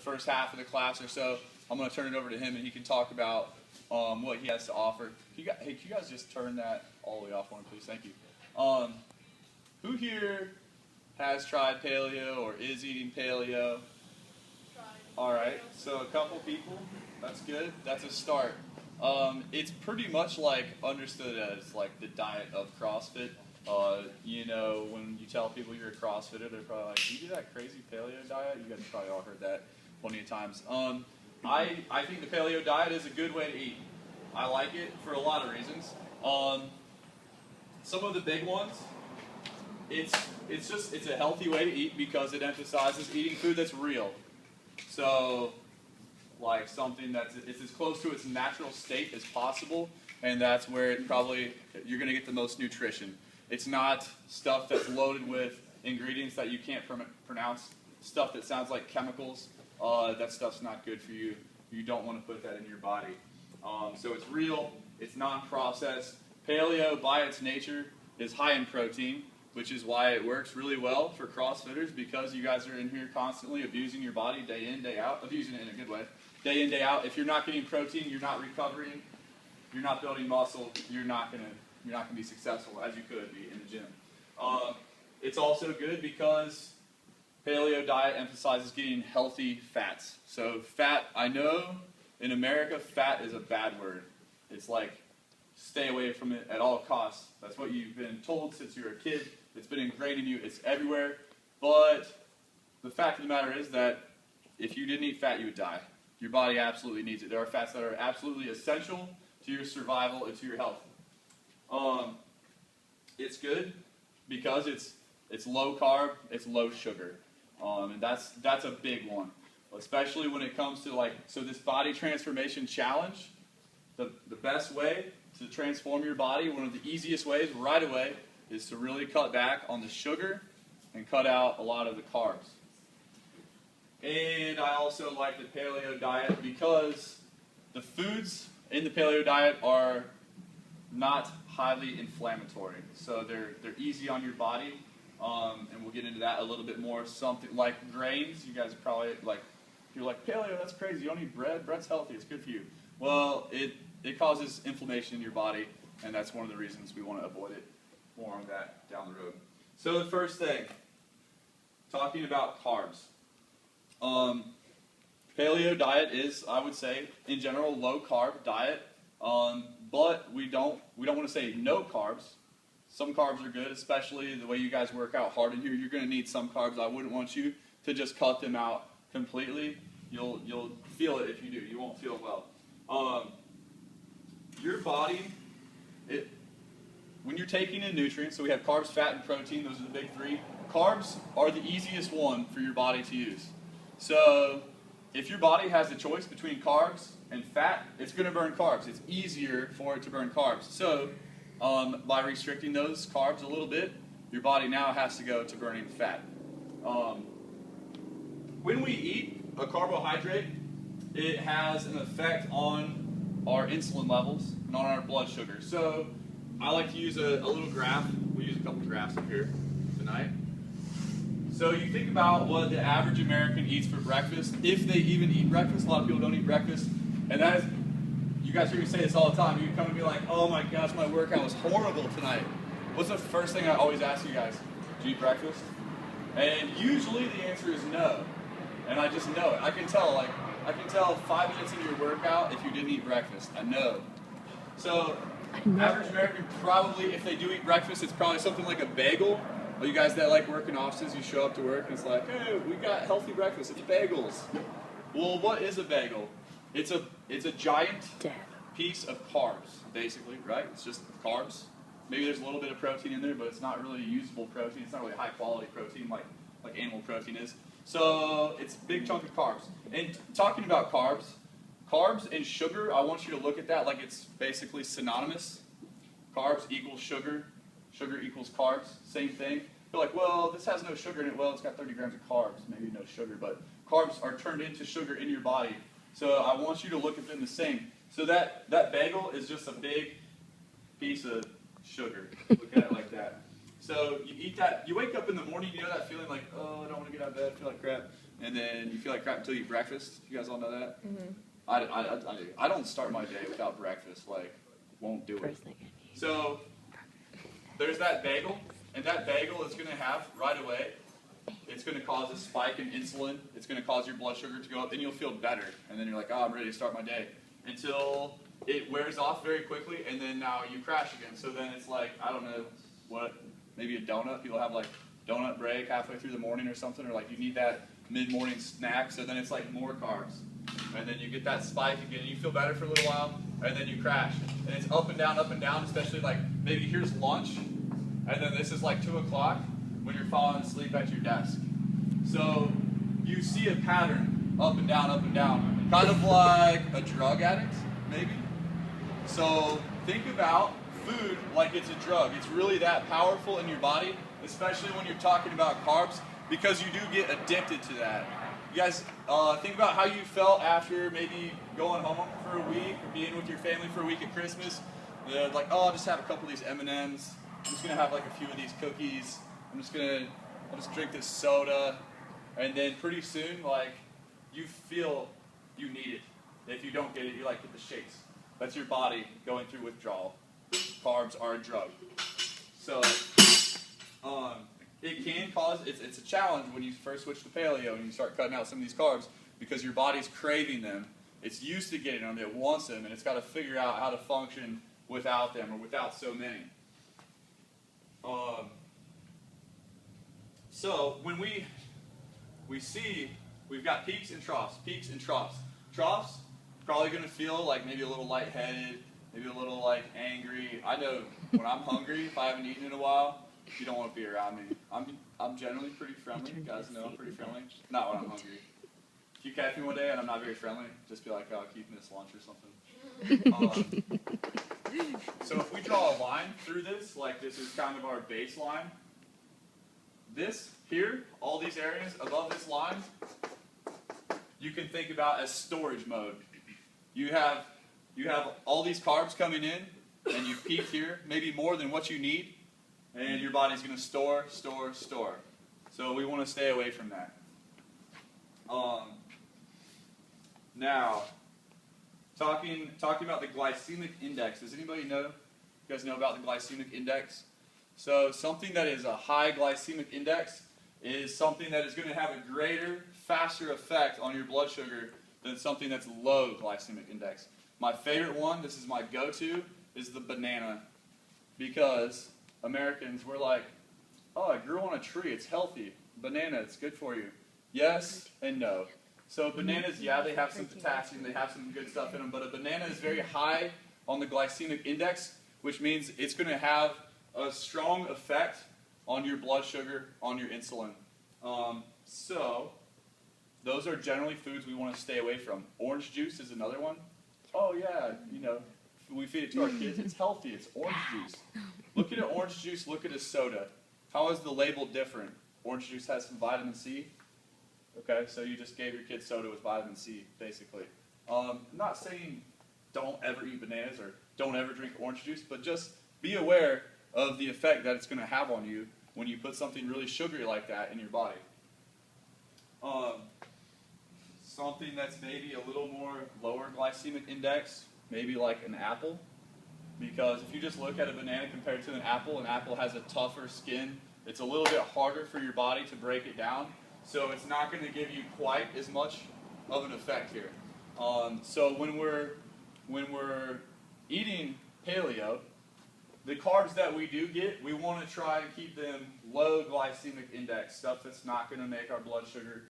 first half of the class or so, I'm going to turn it over to him, and he can talk about what he has to offer. Hey, can you guys just turn that all the way off for me, please? Thank you. Who here has tried paleo or is eating paleo? All right, so a couple people. That's good. That's a start. It's pretty much like understood as like the diet of CrossFit. You know, when you tell people you're a CrossFitter, they're probably like, "You do that crazy paleo diet?" You guys probably all heard that plenty of times. I think the paleo diet is a good way to eat. I like it for a lot of reasons. Some of the big ones, it's a healthy way to eat because it emphasizes eating food that's real. So, like something that's as close to its natural state as possible, and that's where you're going to get the most nutrition. It's not stuff that's loaded with ingredients that you can't pronounce, stuff that sounds like chemicals. That stuff's not good for you. You don't want to put that in your body. So it's real, it's non-processed. Paleo, by its nature, is high in protein, which is why it works really well for CrossFitters, because you guys are in here constantly abusing your body day in, day out, abusing it in a good way, day in, day out. If you're not getting protein, you're not recovering, you're not building muscle, you're not gonna be successful as you could be in the gym. It's also good because paleo diet emphasizes getting healthy fats. So fat, I know in America, fat is a bad word. It's like, stay away from it at all costs. That's what you've been told since you were a kid. It's been ingrained in you. It's everywhere. But the fact of the matter is that if you didn't eat fat, you would die. Your body absolutely needs it. There are fats that are absolutely essential to your survival and to your health. It's good because it's low carb, it's low sugar. And that's a big one, especially when it comes to so this body transformation challenge. The best way to transform your body, one of the easiest ways right away, is to really cut back on the sugar and cut out a lot of the carbs. And I also like the paleo diet because the foods in the paleo diet are not highly inflammatory. So they're easy on your body, and we'll get into that a little bit more. Something like grains, you guys are probably you're like, paleo, that's crazy, you don't eat bread? Bread's healthy, it's good for you. Well, it causes inflammation in your body, and that's one of the reasons we want to avoid it. More on that down the road. So the first thing, talking about carbs. Paleo diet is, I would say, in general, low carb diet, but we don't want to say no carbs. Some carbs are good, especially the way you guys work out hard in here. You're going to need some carbs. I wouldn't want you to just cut them out completely. You'll feel it if you do. You won't feel well. Your body, when you're taking in nutrients, so we have carbs, fat, and protein. Those are the big three. Carbs are the easiest one for your body to use. So if your body has a choice between carbs and fat, it's going to burn carbs. It's easier for it to burn carbs. So by restricting those carbs a little bit, your body now has to go to burning fat. When we eat a carbohydrate, it has an effect on our insulin levels and on our blood sugar. So I like to use a little graph. We'll use a couple graphs up here tonight. So you think about what the average American eats for breakfast, if they even eat breakfast. A lot of people don't eat breakfast. And that is, you guys hear me say this all the time. You come and be like, oh my gosh, my workout was horrible tonight. What's the first thing I always ask you guys? Did you eat breakfast? And usually the answer is no. And I just know it. I can tell 5 minutes into your workout if you didn't eat breakfast. I know. So, average American probably, if they do eat breakfast, it's probably something like a bagel. Well, you guys that like work in offices, you show up to work and it's like, hey, we got healthy breakfast. It's bagels. Well, what is a bagel? It's a giant piece of carbs, basically, right? It's just carbs. Maybe there's a little bit of protein in there, but it's not really usable protein. It's not really high quality protein like animal protein is. So it's a big chunk of carbs. And talking about carbs and sugar, I want you to look at that like it's basically synonymous. Carbs equals sugar, sugar equals carbs, same thing. You're like, well, this has no sugar in it. Well, it's got 30 grams of carbs, maybe no sugar, but carbs are turned into sugar in your body. So I want you to look at them the same. So that bagel is just a big piece of sugar. Look at it like that. So you eat that, you wake up in the morning, you know that feeling like, oh, I don't want to get out of bed, I feel like crap. and then you feel like crap until you eat breakfast. You guys all know that? Mm-hmm. I do. I don't start my day without breakfast. Like, won't do it. So there's that bagel, and that bagel is going to have right away. It's going to cause a spike in insulin. It's going to cause your blood sugar to go up. Then you'll feel better, and then you're like, oh, I'm ready to start my day. Until it wears off very quickly, and then now you crash again. So then it's like, I don't know what, maybe a donut. People have like donut break halfway through the morning or something, or like you need that mid-morning snack. So then it's like more carbs, and then you get that spike again. And you feel better for a little while, and then you crash. And it's up and down, especially like maybe here's lunch, and then this is like 2 o'clock when you're falling asleep at your desk. So you see a pattern up and down, kind of like a drug addict, maybe. So think about food like it's a drug. It's really that powerful in your body, especially when you're talking about carbs, because you do get addicted to that. You guys think about how you felt after maybe going home for a week or being with your family for a week at Christmas. Like, oh, I'll just have a couple of these M&Ms. I'm just gonna have like a few of these cookies. I'll just drink this soda, and then pretty soon, like, you feel you need it. If you don't get it, you like get the shakes. That's your body going through withdrawal. Carbs are a drug. So, it can cause, it's a challenge when you first switch to paleo and you start cutting out some of these carbs because your body's craving them. It's used to getting them, it wants them, and it's got to figure out how to function without them or without so many. So when we see, we've got peaks and troughs. Troughs, probably going to feel like maybe a little lightheaded, maybe a little like angry. I know when I'm hungry, if I haven't eaten in a while, you don't want to be around me. I'm generally pretty friendly. You guys know I'm pretty friendly. Not when I'm hungry. If you catch me one day and I'm not very friendly, just be like, oh, I'll keep this lunch or something. So if we draw a line through this, like this is kind of our baseline. This here, all these areas above this line, you can think about as storage mode. You have all these carbs coming in, and you peak here, maybe more than what you need, and your body's going to store. So we want to stay away from that. Now, talking about the glycemic index. Does anybody know? You guys know about the glycemic index? So something that is a high glycemic index is something that is going to have a greater, faster effect on your blood sugar than something that's low glycemic index. My favorite one, this is my go-to, is the banana. Because Americans, we're like, oh, it grew on a tree, it's healthy. Banana, it's good for you. Yes and no. So bananas, yeah, they have some potassium, they have some good stuff in them, but a banana is very high on the glycemic index, which means it's going to have a strong effect on your blood sugar, on your insulin. So those are generally foods we want to stay away from. Orange juice is another one. Oh yeah, you know, we feed it to our kids. It's healthy. It's orange juice. Look at an orange juice. Look at a soda. How is the label different? Orange juice has some vitamin C. Okay, so you just gave your kid soda with vitamin C, basically. I'm not saying don't ever eat bananas or don't ever drink orange juice, but just be aware of the effect that it's going to have on you when you put something really sugary like that in your body. Something that's maybe a little more lower glycemic index, maybe like an apple. Because if you just look at a banana compared to an apple has a tougher skin. It's a little bit harder for your body to break it down. So it's not going to give you quite as much of an effect here. So when we're eating paleo, the carbs that we do get, we want to try and keep them low glycemic index, stuff that's not going to make our blood sugar